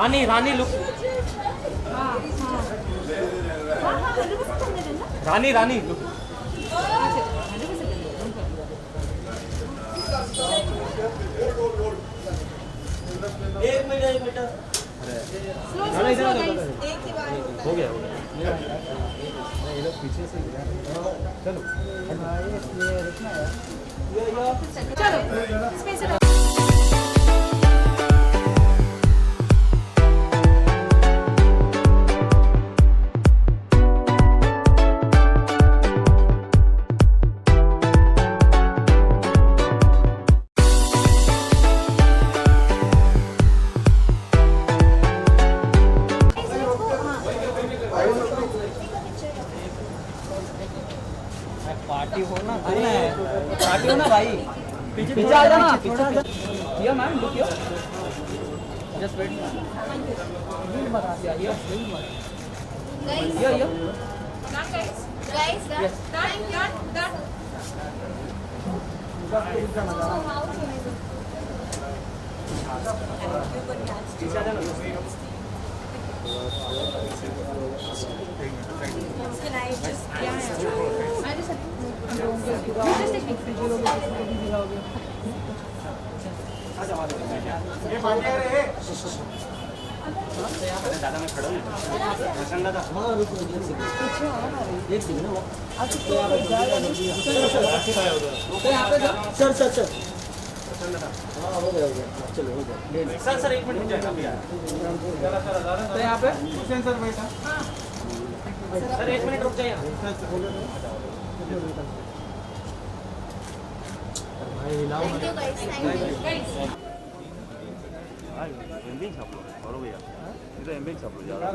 रानी रानी look रानी रानी look एक minute हो गया ये लोग पीछे से चलो चलो पार्टी हो ना पार्टी हो ना भाई पीछे आ जाना पीछे ये मैम लुक यो जस्ट वेट लीड मत आ ये ये guys done पीछे आ जाना Can I just I just दादा मैं खड़ा हूँ दादा एक सेकंड सर सर सर हो गया चलो हो गया सर सर एक मिनट रुक जाएगा भैया तो यहाँ पे हुसैन सर बैठा सर एक मिनट रुक जाइए thank you guys एम्बियंस आप लोग और भैया इधर एम्बियंस आप लोग ज़्यादा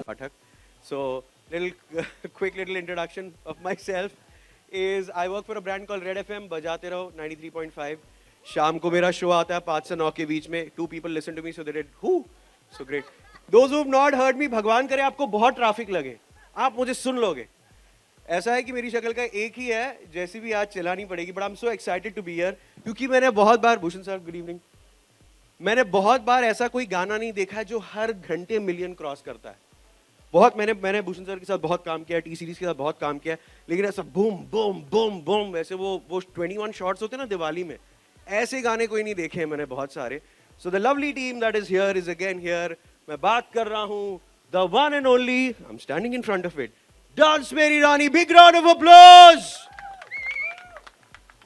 Pathak. So, quick little introduction of myself is I work for a brand called Red FM. बजाते रहो 93.5. शाम को मेरा शो आता है 5 से 9 के बीच में. 2 people listen to me, so they did who? So great. Those who've not heard me, भगवान करे आपको बहुत ट्रैफिक लगे. आप मुझे सुन लोगे. ऐसा है कि मेरी शक्ल का एक ही है, जैसी भी आज चलानी पड़ेगी. But I'm so excited to be here क्योंकि मैंने बहुत बार भूषण सर गुड इवनिंग मैंने बहुत बार ऐसा कोई गाना नहीं देखा जो हर घंटे मिलियन क्रॉस करता है. बहुत मैंने भूषण सर के साथ बहुत काम किया, टी सीरीज के साथ बहुत काम किया, लेकिन ऐसा बूम बूम बूम बूम वैसे वो 21 शॉट्स होते हैं ना दिवाली में, ऐसे गाने कोई नहीं देखे मैंने बहुत सारे. So the lovely team that is here is again here. मैं बात कर रहा हूँ the one and only, I am standing in front of it, dance Meri Rani. Big round of applause.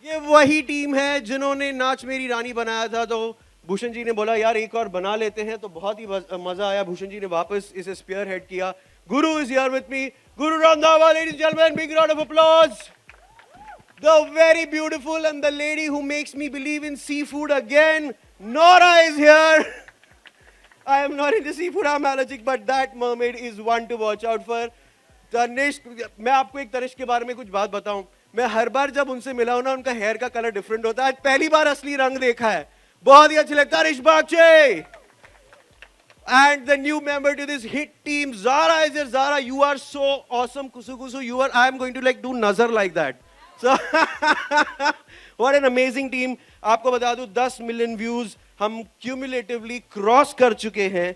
ये वही टीम है जिन्होंने नाच मेरी रानी बनाया था. तो भूषण जी ने बोला यार एक और बना लेते हैं, तो बहुत ही मजा आया. भूषण जी ने वापस इसे स्पीयर हेड किया. गुरु is here with me, Guru Randhawa. Ladies and gentleman, big round of applause. The very beautiful and the lady who makes me believe in seafood again, Nora is here. I am not into seafood, I'm allergic, but that mermaid is one to watch out for. Tanishk, मैं आपको एक तनिष्क के बारे में कुछ बात बताऊं. मैं हर बार जब उनसे मिला हूं ना, उनका हेयर का कलर डिफरेंट होता है. आज पहली बार असली रंग देखा है, बहुत ही अच्छा लगता है. Tanishq बागचे. And the new member to this hit team, Zara is here. Zara, you are so awesome. Kusu Kusu, you are. I am going to like do nazar like that. So, what an amazing team. आपको बता दूं 10 million views हम cumulatively cross कर चुके हैं.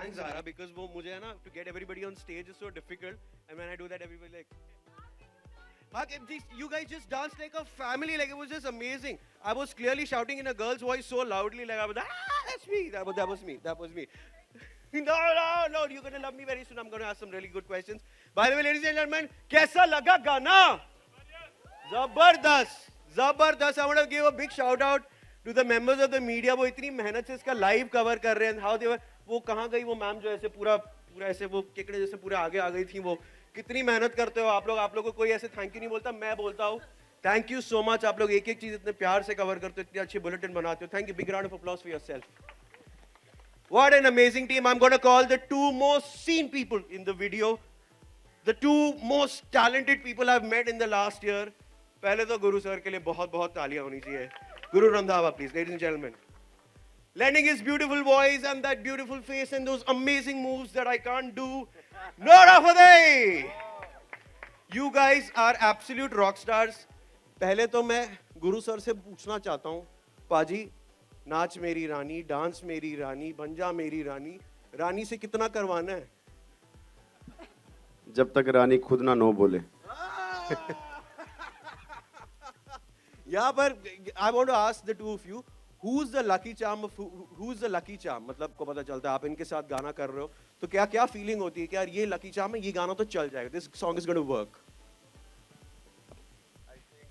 thanks Zara because वो मुझे है ना to get everybody on stage is so difficult and when I do that everybody like you guys just danced like a family, like it was just amazing. I was clearly shouting in a girl's voice so loudly, like I was, that's me, that was me. No, you're gonna love me very soon. I'm gonna ask some really good questions. By the way, ladies and gentlemen, कैसा लगा गाना? जबरदस्त. I want to give a big shout out to the members of the media. वो इतनी मेहनत से इसका live cover कर रहे हैं. How they were, वो कहाँ गई वो मैम जो ऐसे पूरा ऐसे वो केकड़े जैसे पूरे आगे आ गई थी वो. कितनी मेहनत करते हो आप लोग को कोई ऐसे थैंक यू नहीं बोलता, मैं बोलता हूँ थैंक यू सो मच. आप लोग एक एक चीज इतने प्यार से कवर करते हो, इतनी अच्छी बुलेटिन बनाते हो. Thank you. Big round of applause for yourself. What an amazing team. I'm going to call the two most seen people in the video, the two most talented people I've met in the last year. पहले तो गुरु sir के लिए बहुत बहुत तालियां होनी चाहिए. Guru Randhawa, please, ladies and gentlemen. Lending his beautiful voice and that beautiful face and those amazing moves that I can't do. Nora Fateh! You guys are absolute rock stars. पहले तो मैं गुरु सर से पूछना चाहता हूँ, पाजी, नाच मेरी रानी, डांस मेरी रानी, बन जा मेरी रानी, रानी से कितना करवाना है? जब तक रानी खुद ना नो बोले. यहाँ पर I want to ask the two of you, who's the lucky charm? मतलब को पता चलता है आप इनके साथ गाना कर रहे हो तो क्या फीलिंग होती है कि यार ये लकी चार्म है, ये गाना तो चल जाएगा, this song is going to work. I think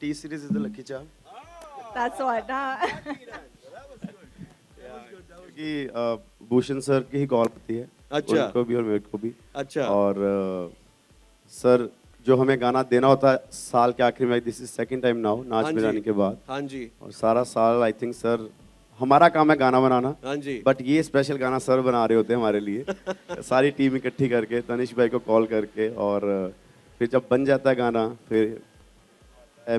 T-Series is the lucky charm. That's what. कि भूषण सर की ही कॉल होती है. अच्छा. उनको भी और मेरे को भी. अच्छा. और सर जो हमें गाना देना होता है साल के आखिर में, this is second time now नाच में जाने के बाद. हाँ जी. और सारा साल आई थिंक सर हमारा काम है गाना बनाना. हाँ जी. बट ये स्पेशल गाना सर बना रहे होते हैं हमारे लिए. सारी टीम इकट्ठी करके तनिष भाई को कॉल करके, और फिर जब बन जाता है गाना फिर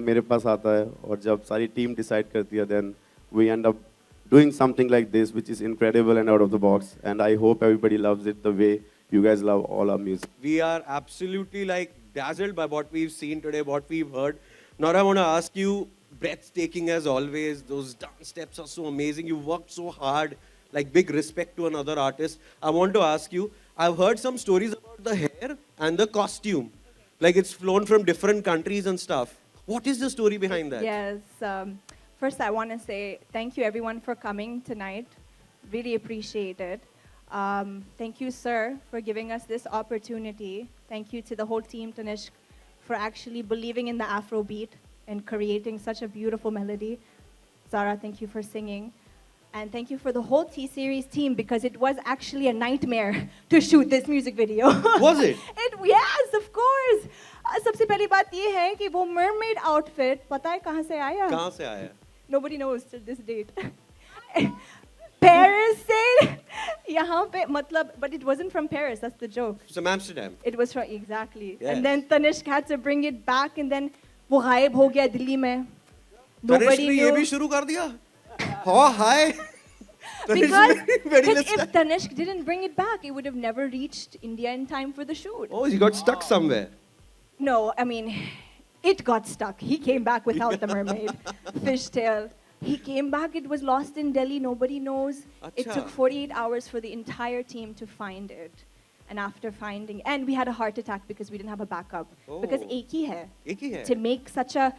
मेरे पास आता है, और जब सारी टीम डिसाइड करती है then we end up doing something like this which is incredible and out of the box, and I hope everybody loves it the way you guys love all our music. We are absolutely like dazzled by what we've seen today, what we've heard. Nora, I want to ask you, breathtaking as always, those dance steps are so amazing, you worked so hard, like big respect to another artist. I want to ask you, I've heard some stories about the hair and the costume, like it's flown from different countries and stuff. What is the story behind that? Yes. First, I want to say thank you, everyone, for coming tonight. Really appreciate it. Thank you, sir, for giving us this opportunity. Thank you to the whole team, Tanishq, for actually believing in the Afrobeat and creating such a beautiful melody. Zara, thank you for singing. And thank you for the whole T-Series team, because it was actually a nightmare to shoot this music video. Was it? Yes, of course. सबसे पहली बात ये है कि वो mermaid outfit, पता है कहाँ से आया? कहाँ से आया? Nobody knows till this date. Paris से यहाँ पे मतलब, but it wasn't from Paris. That's the joke. From Amsterdam. It was from exactly. Yes. And then Tanishq had to bring it back, and then वो गायब हो गया दिल्ली में. Tanishq ने ये भी शुरू कर दिया? Oh, hi. Because if Tanishq didn't bring it back, it would have never reached India in time for the shoot. Oh, he got stuck somewhere. No, I mean, it got stuck. He came back without the mermaid. Fishtail. He came back, it was lost in Delhi, nobody knows. It took 48 hours for the entire team to find it. And after finding, and we had a heart attack because we didn't have a backup. Oh. Because एक ही है. एक ही है. To make such a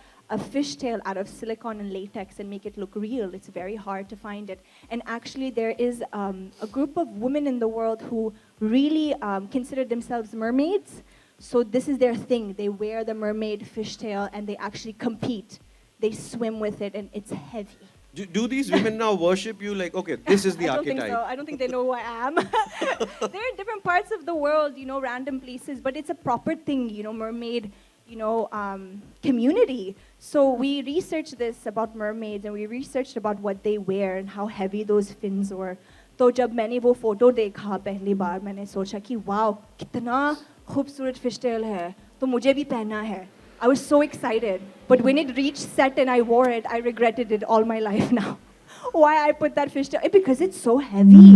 fishtail out of silicone and latex and make it look real, it's very hard to find it. And actually there is a group of women in the world who really consider themselves mermaids. So this is their thing. They wear the mermaid fishtail and they actually compete. They swim with it and it's heavy. Do these women now worship you like, okay, this is the archetype? I don't think so. I don't think they know who I am. They're in different parts of the world, you know, random places, but it's a proper thing, you know, mermaid, you know, community. So we researched this about mermaids and we researched about what they wear and how heavy those fins were. तो जब मैंने वो photo देखा पहली बार, मैंने सोचा कि wow कितना खूबसूरत fishtail है, तो मुझे भी पहनना है. I was so excited, but when it reached set and I wore it, I regretted it all my life now. Why I put that fishtail? Because it's so heavy.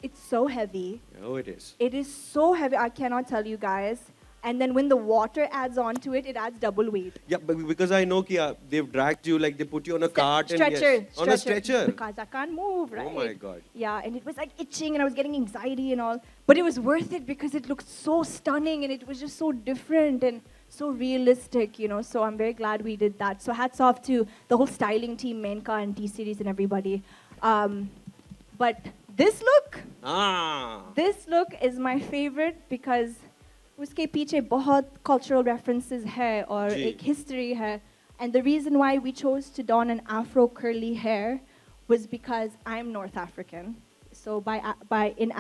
It's so heavy. Oh, it is. It is so heavy. I cannot tell you guys And then when the water adds on to it, it adds double weight. Yeah, but because I know कि they've dragged you, like they put you on a cart and Stretcher, yes, on a stretcher. Because I can't move, right? Oh my God. Yeah, and it was like itching and I was getting anxiety and all. But it was worth it because it looked so stunning and it was just so different and so realistic, you know. So I'm very glad we did that. So hats off to the whole styling team, Menka and T-Series and everybody. But this look is my favorite because उसके पीछे बहुत cultural references है और एक history है. And the reason why we chose to don an Afro curly hair was because I'm North African. So in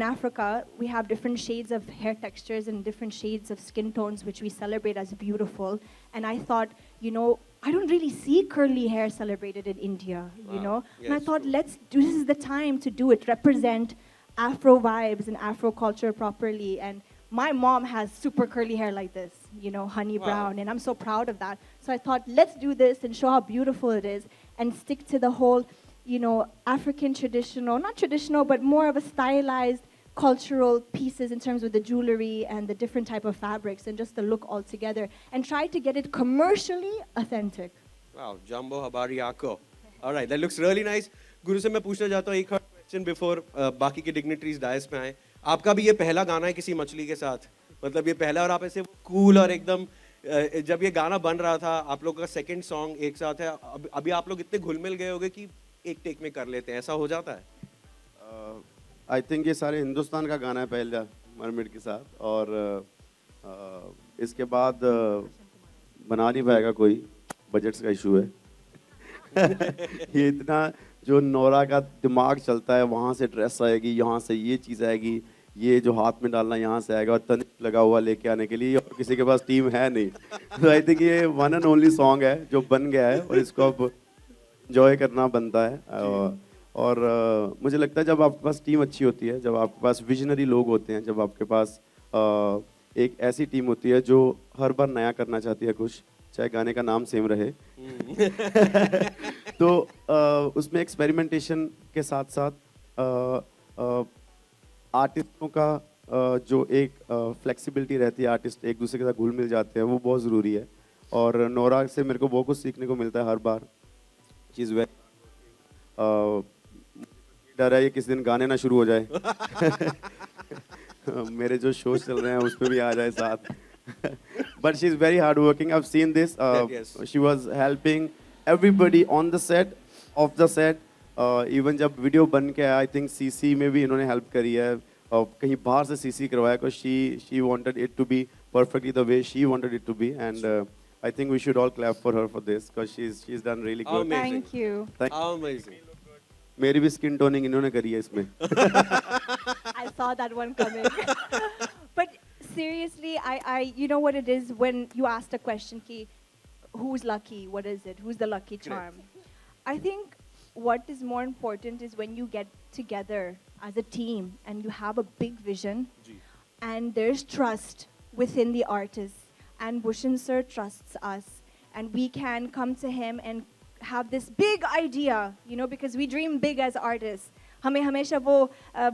Africa, we have different shades of hair textures and different shades of skin tones, which we celebrate as beautiful. And I thought, you know, I don't really see curly hair celebrated in India, you know? Yes, and I thought, this is the time to do it, represent Afro vibes and Afro culture properly. And my mom has super curly hair like this, you know, honey brown, and I'm so proud of that. So I thought, let's do this and show how beautiful it is and stick to the whole, you know, African traditional, not traditional, but more of a stylized cultural pieces in terms of the jewelry and the different type of fabrics and just the look altogether and try to get it commercially authentic. Wow, Jumbo Habari Ako. All right, that looks really nice. Guru से मैं पूछना चाहता हूँ एक question before बाकी के dignitaries dais में आए. आपका भी ये पहला गाना है किसी मछली के साथ, मतलब ये पहला और आप ऐसे cool और एकदम जब ये गाना बन रहा था आप लोग का second song एक साथ है, अभी आप लोग इतने घुल मिल गए होगे कि एक टेक में कर लेते हैं, ऐसा हो जाता है? आई थिंक ये सारे हिंदुस्तान का गाना है पहला मरमिड के साथ और इसके बाद बना नहीं पाएगा कोई, बजट्स का इशू है. ये इतना जो नोरा का दिमाग चलता है, वहाँ से ड्रेस आएगी, यहाँ से ये चीज़ आएगी, ये जो हाथ में डालना यहाँ से आएगा और तनिक लगा हुआ लेके आने के लिए, और किसी के पास टीम है नहीं. तो आई थिंक ये वन एंड ओनली सॉन्ग है जो बन गया है और इसको अब एंजॉय करना बनता है. और मुझे लगता है जब आपके पास टीम अच्छी होती है, जब आपके पास विजनरी लोग होते हैं, जब आपके पास एक ऐसी टीम होती है जो हर बार नया करना चाहती है कुछ, चाहे गाने का नाम सेम रहे, तो उसमें एक्सपेरिमेंटेशन के साथ साथ आर्टिस्टों का जो एक फ्लेक्सिबिलिटी रहती है, आर्टिस्ट एक दूसरे के साथ घुल मिल जाते हैं, वो बहुत ज़रूरी है. और नोरा से मेरे को बहुत कुछ सीखने को मिलता है हर बार. चीज़ वे डर है ये किसी दिन गाने ना शुरू हो जाए. मेरे जो शोज चल रहे हैं उस पर भी आ जाए साथ. But she's very hardworking. I've seen this. Yes. She was helping everybody on the set, off the set. Even जब वीडियो बन के आया, I think CC में भी इन्होंने हेल्प करी है. कहीं बाहर से CC करवाया, because she wanted it to be perfectly the way she wanted it to be, and I think we should all clap for her for this, because she's done really good. Amazing. Thank you. Amazing. मेरी भी skin toning इन्होंने करी है इसमें. I saw that one coming. But seriously, you know what it is when you asked a question, ki, who's lucky? What is it? Who's the lucky charm? I think what is more important is when you get together as a team and you have a big vision and there's trust within the artists, and Bhushan sir trusts us and we can come to him and have this big idea, you know, because we dream big as artists. हमें हमेशा वो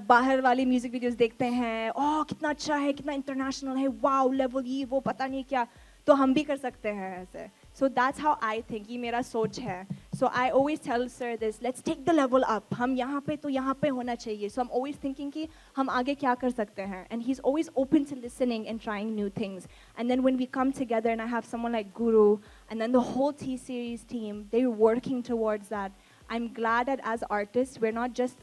बाहर वाली music videos देखते हैं, ओह कितना अच्छा है, कितना इंटरनेशनल है, वाओ लेवल, ये वो पता नहीं क्या, तो हम भी कर सकते हैं ऐसे. So that's how I think, ये मेरा सोच है. So I always tell sir this, let's take the level up. हम यहाँ पे तो यहाँ पे होना चाहिए. So I'm always thinking कि हम आगे क्या कर सकते हैं. And he's always open to listening and trying new things. And then when we come together and I have someone like Guru and then the whole T-Series team, they're working towards that. I'm glad that as artists, we're not just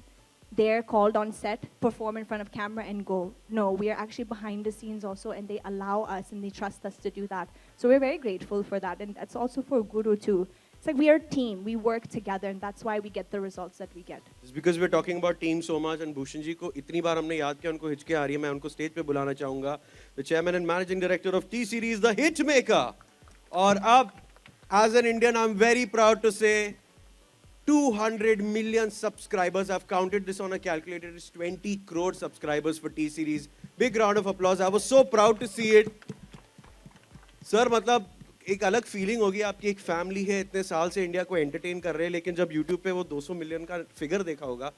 they're called on set, perform in front of camera and go. No, we are actually behind the scenes also, and they allow us and they trust us to do that. So we're very grateful for that, and that's also for Guru too. It's like we are a team, we work together, and that's why we get the results that we get. It's because we're talking about team so much, and Bhushan ji को इतनी बार हमने याद किया, उनको हिचके आ रही है, मैं उनको स्टेज पे बुलाना चाहूँगा. The chairman and managing director of T-Series, the Hitmaker. और अब, as an Indian, I'm very proud to say, 200 million subscribers. I've counted this on a calculator. It's 20 crore subscribers for T-Series. Big round of applause. I was so proud to see it. Sir, मतलब एक अलग feeling होगी, आपकी एक family है, इतने साल से इंडिया को एंटरटेन कर रहे हैं, लेकिन जब YouTube पे वो 200 मिलियन का फिगर देखा होगा,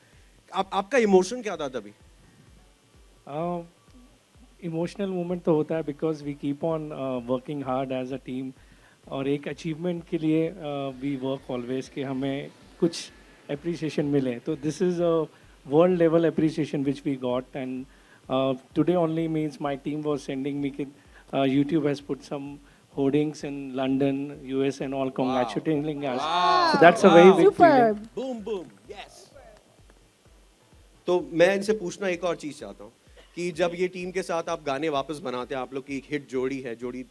आपका इमोशन क्या था तभी? इमोशनल मोमेंट तो होता है because we keep on working hard as a team, और एक अचीवमेंट के लिए वी वर्क ऑलवेज कि हमें कुछ अप्रिसिएशन मिले. तो this is a world level appreciation which we got, and today only means my team was sending me कि YouTube has put some hoardings in London, US and all congratulating us. So that's a very big feeling. Superb. Boom boom yes. तो मैं इनसे पूछना एक और चीज चाहता हूँ कि जब ये टीम के साथ आप गाने वापस बनाते हैं, आप लोग की एक हिट जोड़ी है, जोड़ी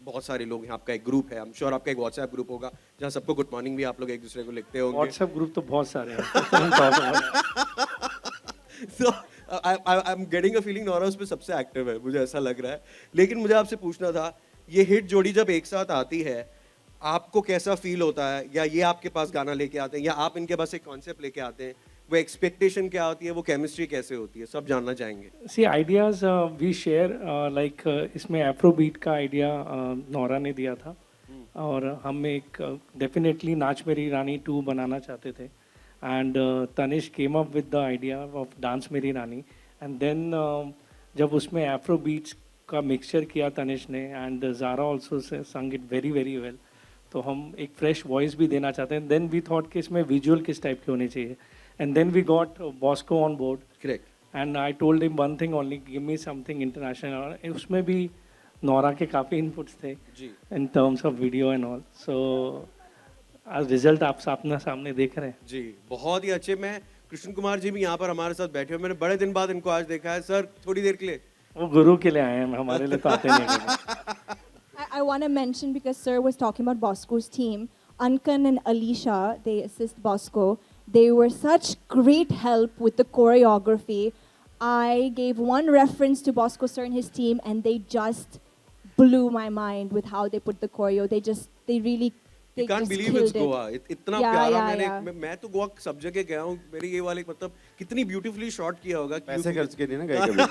बहुत सारे लोग हैं, आपका एक ग्रुप है, आई एम श्योर आपका एक व्हाट्सएप ग्रुप होगा जहाँ सबको गुड मॉर्निंग भी आप लोग एक दूसरे को लिखते होंगे. WhatsApp ग्रुप तो बहुत सारे हैं. So I'm getting a feeling Naura उस पे सबसे एक्टिव है, मुझे ऐसा लग रहा है. लेकिन मुझे आपसे पूछना था, ये हिट जोड़ी जब एक साथ आती है आपको कैसा फील होता है, या ये आपके पास गाना लेके आते हैं या आप इनके पास एक कॉन्सेप्ट लेके आते हैं, वो एक्सपेक्टेशन क्या होती है, वो केमिस्ट्री कैसे होती है, सब जानना चाहेंगे. सी आइडियाज़ वी शेयर, लाइक इसमें एफ्रोबीट का आइडिया नौरा ने दिया था, और हम एक डेफिनेटली नाच मेरी रानी 2 बनाना चाहते थे, and Tanish came up with the idea of dance Meri Rani, and then जब उसमें एफ्रोबीट्स का मिक्सचर किया तनिष ने, and Zara also sang it very very well, तो हम एक फ्रेश वॉइस भी देना चाहते हैं. देन वी थॉट कि इसमें विजुअल किस टाइप के होने चाहिए, and then we got Bosco on board. Correct. And I told him one thing only, give me something international. उसमें भी नौरा के काफ़ी इनपुट्स थे in terms of video and all. So आज रिजल्ट आप अपना सामने देख रहे हैं जी, बहुत ही अच्छे. मैं कृष्ण कुमार जी भी यहाँ पर हमारे साथ बैठे हुए, मैंने बड़े दिन बाद इनको आज देखा है. सर थोड़ी देर के लिए वो गुरु के लिए आए हैं, हमारे लिए तो आते नहीं हैं. I want to mention, because Sir was talking about Bosco's team, Ankan and Alicia, they assist Bosco. They were such great help with the choreography. I gave one reference to Bosco Sir and his team, and they just blew my mind with how they put the choreo. They really You can't believe it's Goa. इतना प्यारा. मैं तो गोवा सब जगह गया हूँ. मेरी ये वाले मतलब कितनी ब्यूटीफुली शॉट किया होगा. पैसे खर्च के लिए ना गए कभी.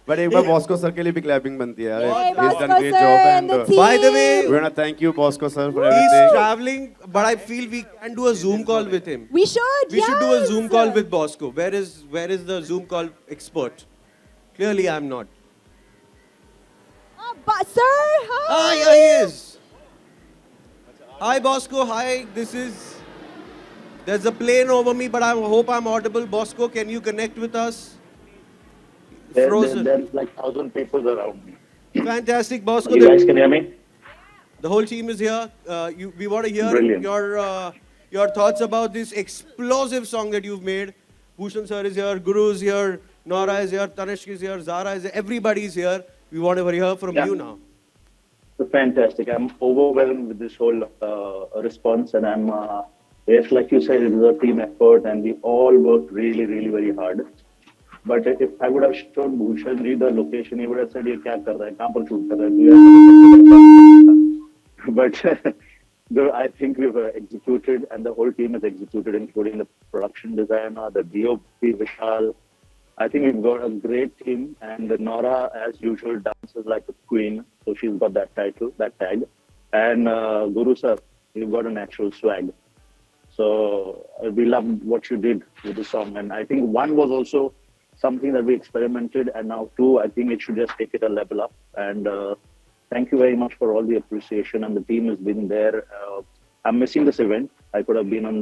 बट एक बार बॉस्को सर के लिए भी क्लैपिंग बनती है. He's done great job, and by the way, we want to thank you Bosco sir for he's everything. traveling, but I feel we can do a Zoom call with him. We should. We should do a Zoom call with Bosco. Where is the Zoom call expert? Clearly, I'm not. But Sir, hi. Hi, he is. Hi, Bosco. Hi. There's a plane over me, but I hope I'm audible. Bosco, can you connect with us? Frozen. There's like 1,000 people around me. Fantastic, Bosco. You guys can hear me? The whole team is here. We want to hear Brilliant. your thoughts about this explosive song that you've made. Bhushan sir is here, Guru is here, Nora is here, Tanishq is here, Zara is here. Everybody is here. We want to hear from you now. Fantastic. I'm overwhelmed with this whole response, and I'm, yes, like you said, it was a team effort, and we all worked really, really very hard. But if I would have shown Bhushan the location, he would have said, "ये क्या कर रहा है? कहाँ पर shoot कर रहा है?" But I think we've executed, and the whole team has executed, including the production designer, the DOP, Vishal. I think we've got a great team, and Nora, as usual, dances like a queen, so she's got that title, that tag. And Guru sir, you've got a natural swag. So we loved what you did with the song, and I think 1 was also something that we experimented, and now 2, I think it should just take it a level up. And thank you very much for all the appreciation, and the team has been there. I'm missing this event. I could have been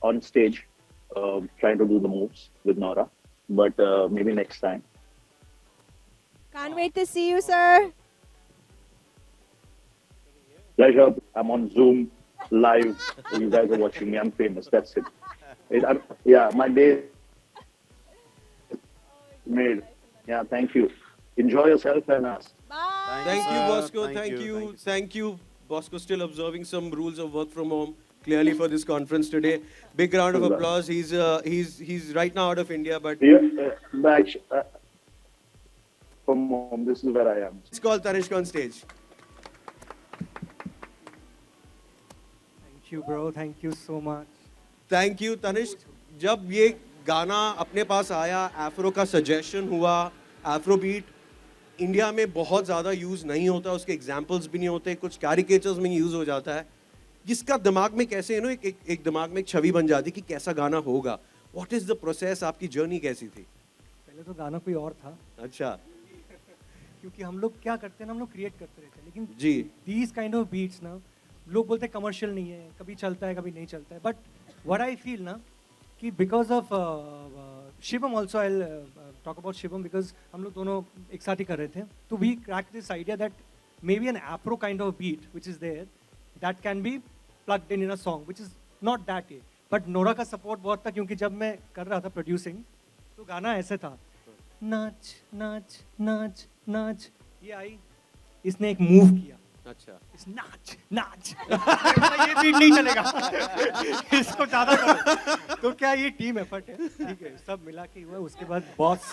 on stage trying to do the moves with Nora. But maybe next time. Can't wait to see you, sir. Pleasure. I'm on Zoom live. You guys are watching me. I'm famous. That's it. Yeah, my day is made. Yeah, thank you. Enjoy yourself and us. Bye. Thank you, Bosco. Thank you. Thank you. Bosco still observing some rules of work from home. Clearly for this conference today. Big round of applause. He's right now out of India, but Back from home. This is where I am. it's called Tanishq on stage. Thank you, bro. Thank you so much. Thank you, Tanishq. जब ये गाना अपने पास आया, Afro का suggestion हुआ, एफ्रोबीट India में बहुत ज़्यादा यूज़ नहीं होता, उसके एग्जाम्पल्स भी नहीं होते, कुछ कैरिकेचर्स में यूज़ हो जाता है. जिसका दिमाग में कैसे एक दिमाग में एक छवि बन जाती कि कैसा गाना होगा. What is the process? आपकी जर्नी कैसी थी? पहले तो गाना कोई और था. अच्छा. क्योंकि हम लोग क्या करते हैं ना, हम लोग क्रिएट करते रहते हैं, लेकिन जी these kind of beats ना लोग बोलते हैं कमर्शियल नहीं है, कभी चलता है कभी नहीं चलता है, बट what I feel ना कि because of Shivam also, I'll talk about Shivam because हम लोग दोनों एक साथ ही कर रहे थे, तो we cracked this idea that maybe an Afro kind of beat which is there that can be plugged in a song which is not that way, but Nora का सपोर्ट बहुत था क्योंकि जब मैं कर रहा था प्रोड्यूसिंग तो गाना ऐसे था, नाच नाच नाच नाच, ये आई, इसने एक मूव किया, अच्छा इस नाच नाच ये बीट नहीं चलेगा इसको ज्यादा करो, तो क्या ये टीम एफर्ट है, ठीक है, सब मिला के हुआ। उसके बाद बॉस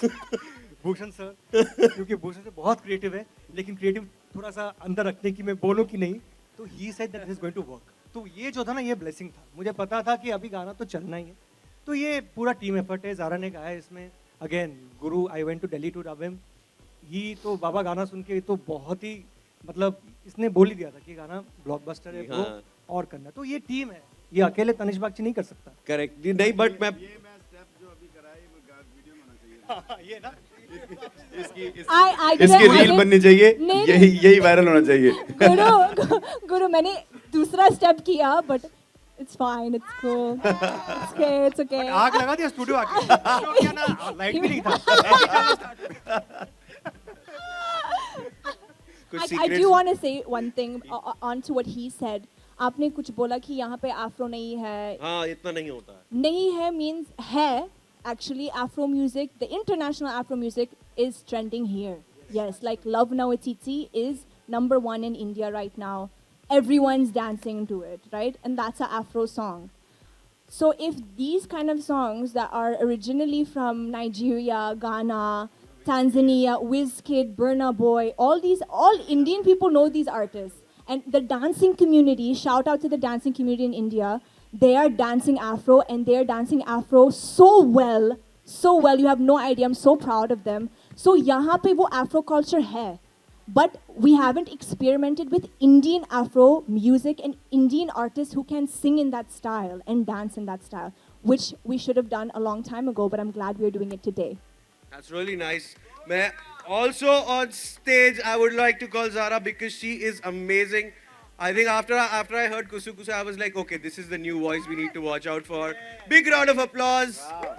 भूषण सर, क्योंकि भूषण सर बहुत क्रिएटिव है, लेकिन क्रिएटिव थोड़ा सा अंदर रखने की मैं बोलूं कि नहीं, तो he said that is going to work. तो ये जो था ना, ये ब्लेसिंग था, मुझे पता था कि अभी गाना तो चलना ही है, तो ये पूरा टीम एफर्ट है। ज़ारा ने गाया इसमें, again Guru, I went to Delhi to dub him, he तो बाबा गाना सुन के तो बहुत ही, मतलब इसने बोल ही दिया था कि गाना ब्लॉकबस्टर है ब्रो, और करना, तो ये टीम है, ये अकेले तनिष बागची नहीं कर सकता। करेक्ट नहीं, बट मैं ये ना इसकी रील बननी चाहिए, यही वायरल होना चाहिए। गुरु मैंने दूसरा स्टेप किया, but it's fine, it's cool, it's okay. आग लगा दिया स्टूडियो आके, क्या ना, लाइट भी नहीं था। I do want to say one thing on to what he said. आपने कुछ बोला कि यहाँ पे afro नहीं है। हाँ, इतना नहीं होता है। नहीं है means है। Actually, Afro music, the international Afro music is trending here. Yes, like Love Now Etiti is #1 in India right now. Everyone's dancing to it, right? And that's an Afro song. So if these kind of songs that are originally from Nigeria, Ghana, Tanzania, Wizkid, Burna Boy, all Indian people know these artists. And the dancing community, shout out to the dancing community in India, they are dancing Afro and they are dancing Afro so well, you have no idea, I'm so proud of them. So यहाँ पे वो Afro culture है, but we haven't experimented with Indian Afro music and Indian artists who can sing in that style and dance in that style, which we should have done a long time ago, but I'm glad we're doing it today. That's really nice. Also on stage, I would like to call Zaara because she is amazing. I think after I heard Kusu Kusu, I was like, okay, this is the new voice we need to watch out for. Big round of applause. Wow.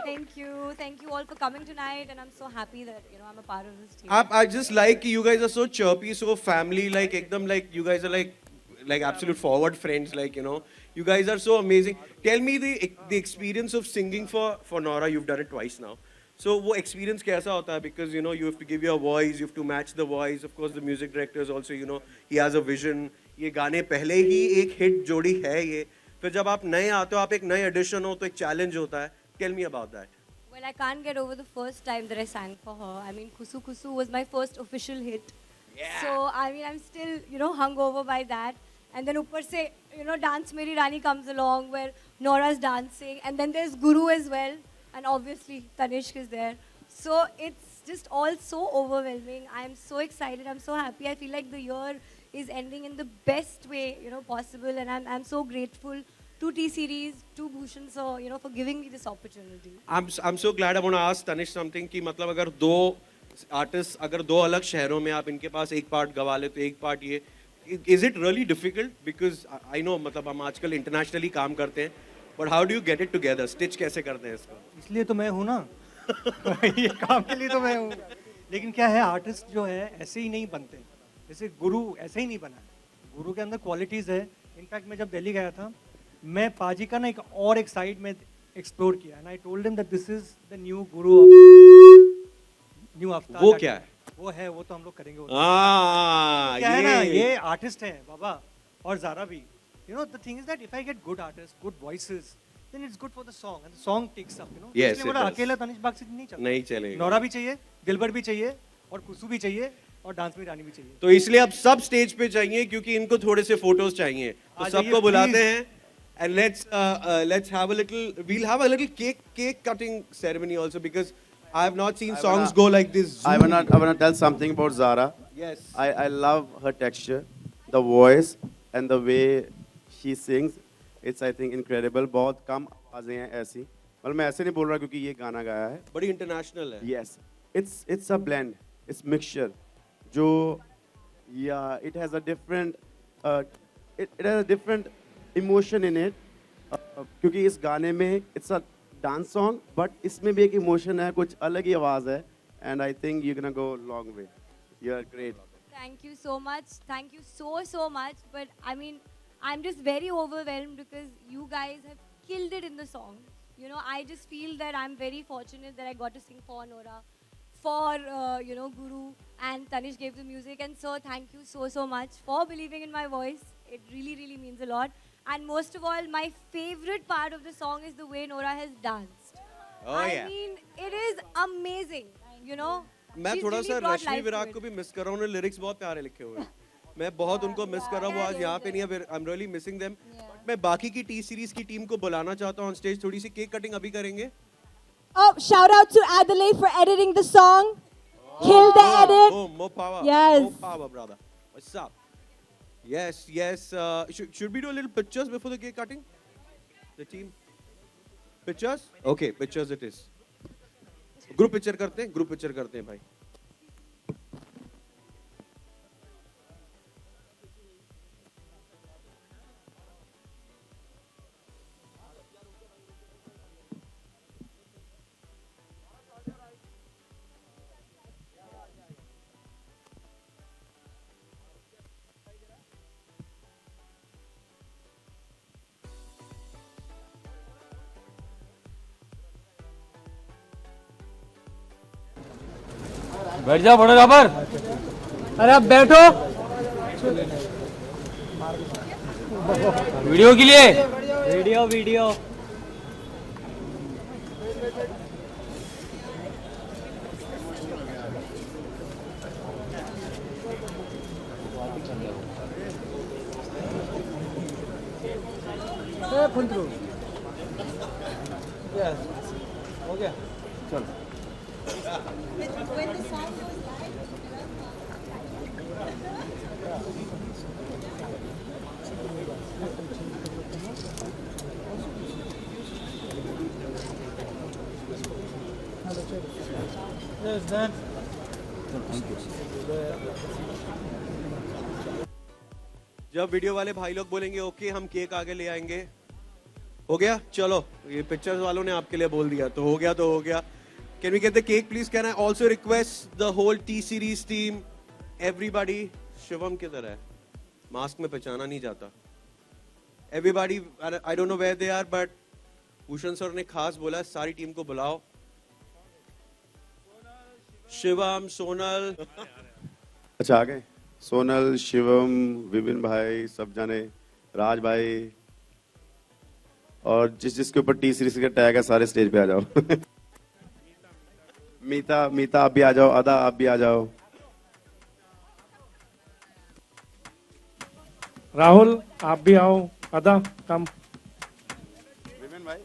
Thank you all for coming tonight, and I'm so happy that I'm a part of this team. I just like you guys are so chirpy, so family, like ekdam, like you guys are like absolute forward friends, like you guys are so amazing. Tell me the experience of singing for Nora. You've done it twice now. So वो experience कैसा होता है? Because you have to give your voice, you have to match the voice. Of course, the music director is also he has a vision. ये गाने पहले ही एक hit जोड़ी है ये. फिर जब आप नए आते हो, आप एक नए audition हो तो एक challenge होता है. Tell me about that. Well, I can't get over the first time that I sang for her. I mean, Kusu Kusu was my first official hit. Yeah. So I mean, I'm still hungover by that. And then ऊपर से Dance Meri Rani comes along where Nora's dancing, and then there's Guru as well. And obviously, Tanishq is there. So it's just all so overwhelming. I'm so excited. I'm so happy. I feel like the year is ending in the best way, possible. And I'm so grateful to T-Series, to Bhushan sir, for giving me this opportunity. I'm so glad. I want to ask Tanishq something. कि मतलब अगर दो artists, अगर दो अलग शहरों में आप इनके पास एक part गवा ले तो एक part ये, is it really difficult? Because I know मतलब हम आजकल internationally काम करते हैं. But how do you get it together? Stitch कैसे करते हैं इसको? इसलिए तो मैं हूँ ना ये काम के लिए तो मैं हूँ. लेकिन क्या है, आर्टिस्ट जो है ऐसे ही नहीं बनते. जैसे गुरु ऐसे ही नहीं बना. गुरु के अंदर क्वालिटीज़ है. इनफैक्ट मैं जब दिल्ली गया था, मैं पाजी का ना एक साइड में एक्सप्लोर किया. And I told him that this is the new Guru of new अवतार. वो क्या है? वो है, वो तो हम लोग करेंगे. क्या है ना, ये आर्टिस्ट है बाबा, और ज़ारा भी. The thing is that if I get good artists, good voices, then it's good for the song, and the song takes up. Yes, इसलिए बोला अकेला तनिष्क बागची नहीं चलता. नहीं चलेगा. नोरा भी चाहिए, दिलबर भी चाहिए, और कुसु भी चाहिए, और डांस में रानी भी चाहिए. तो इसलिए अब सब स्टेज पे चाहिए क्योंकि इनको थोड़े से फोटोज चाहिए. तो सबको बुलाते हैं. And let's have a little cake cutting ceremony also, because I have not seen songs go like this. I wanna tell something about Zaara. Yes. I love her texture, the voice, and the way she sings. It's I think incredible. बहुत कम आवाजें हैं ऐसी. मतलब मैं ऐसे नहीं बोल रहा क्योंकि ये गाना गाया है. बड़ी international है. Yes. It's a blend. It's mixture. जो it has a different it has a different emotion in it. क्योंकि इस गाने में it's a dance song, but इसमें भी एक emotion है, कुछ अलग ही आवाज़ है, and I think you're gonna go a long way. You are great. Thank you so much. Thank you so much. But I mean, I'm just very overwhelmed because you guys have killed it in the song. You know, I just feel that I'm very fortunate that I got to sing for Nora, for Guru, and Tanish gave the music. And so thank you so much for believing in my voice. It really means a lot. And most of all, my favorite part of the song is the way Nora has danced. I mean, it is amazing. You know. मैं थोड़ा सा रश्मि विराग को भी miss कर रहा हूँ, उन्होंने lyrics बहुत प्यारे लिखे हुए हैं। मैं बहुत उनको मिस कर रहा हूँ, वो आज यहाँ पे नहीं है, I am really missing them. मैं बाकी की टी सीरीज की टीम को बुलाना चाहता हूँ ऑन स्टेज, थोड़ी सी केक कटिंग अभी करेंगे। Oh, shout out to Adelaide for editing the song. Kill the edit. More power. Yes. More power, brother. What's up? Yes. Should we do a little pictures before the cake cutting? The team. Pictures? Okay, pictures it is. Group picture करते हैं भाई। बैठ जाओ photographer. अरे अब बैठो video के लिए। वीडियो हो गया चलो। जब वीडियो वाले भाई लोग बोलेंगे ओके हम केक आगे ले आएंगे। हो गया, चलो ये पिक्चर्स वालों ने आपके लिए बोल दिया तो हो गया। Can we get the cake please? Can I also request the whole T series team, everybody? Shivam किधर है? मास्क में पहचाना नहीं जाता। Everybody, I don't know where they are, but Bhushan sir ने खास बोला सारी टीम को बुलाओ। शिवम, सोनल। अच्छा आ गए। सोनल, शिवम, विपिन भाई, सब जाने, राज भाई, और जिसके ऊपर टी सीरीज का टैग है सारे स्टेज पे आ जाओ। मीता आप भी आ जाओ, अदा आप भी आ जाओ। राहुल आप भी आओ, अदा कम। विपिन भाई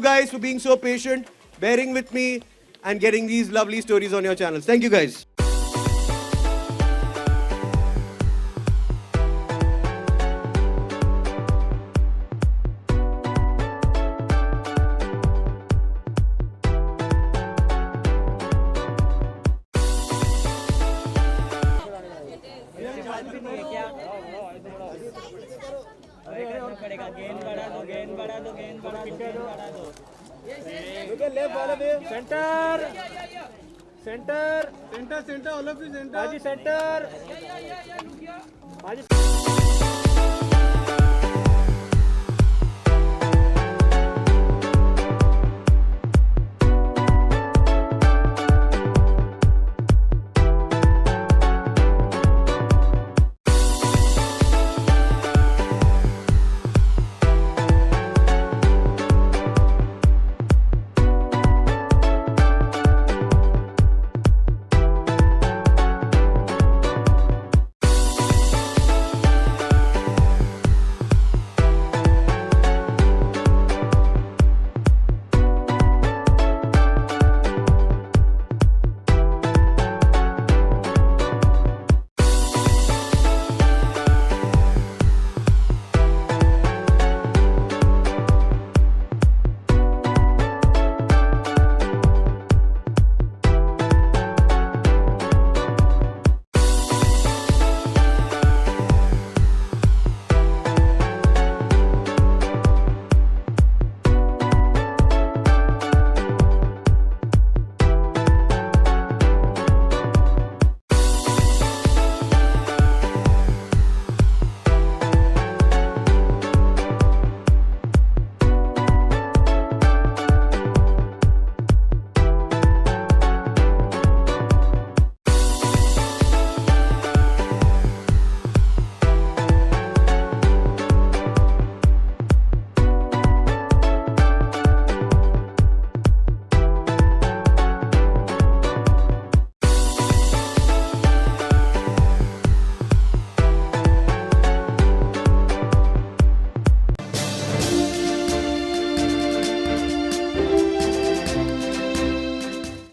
guys for being so patient, bearing with me and getting these lovely stories on your channels. Thank you guys. Left वाले पे centre centre centre centre all of you centre बाजी सेंटर बाजी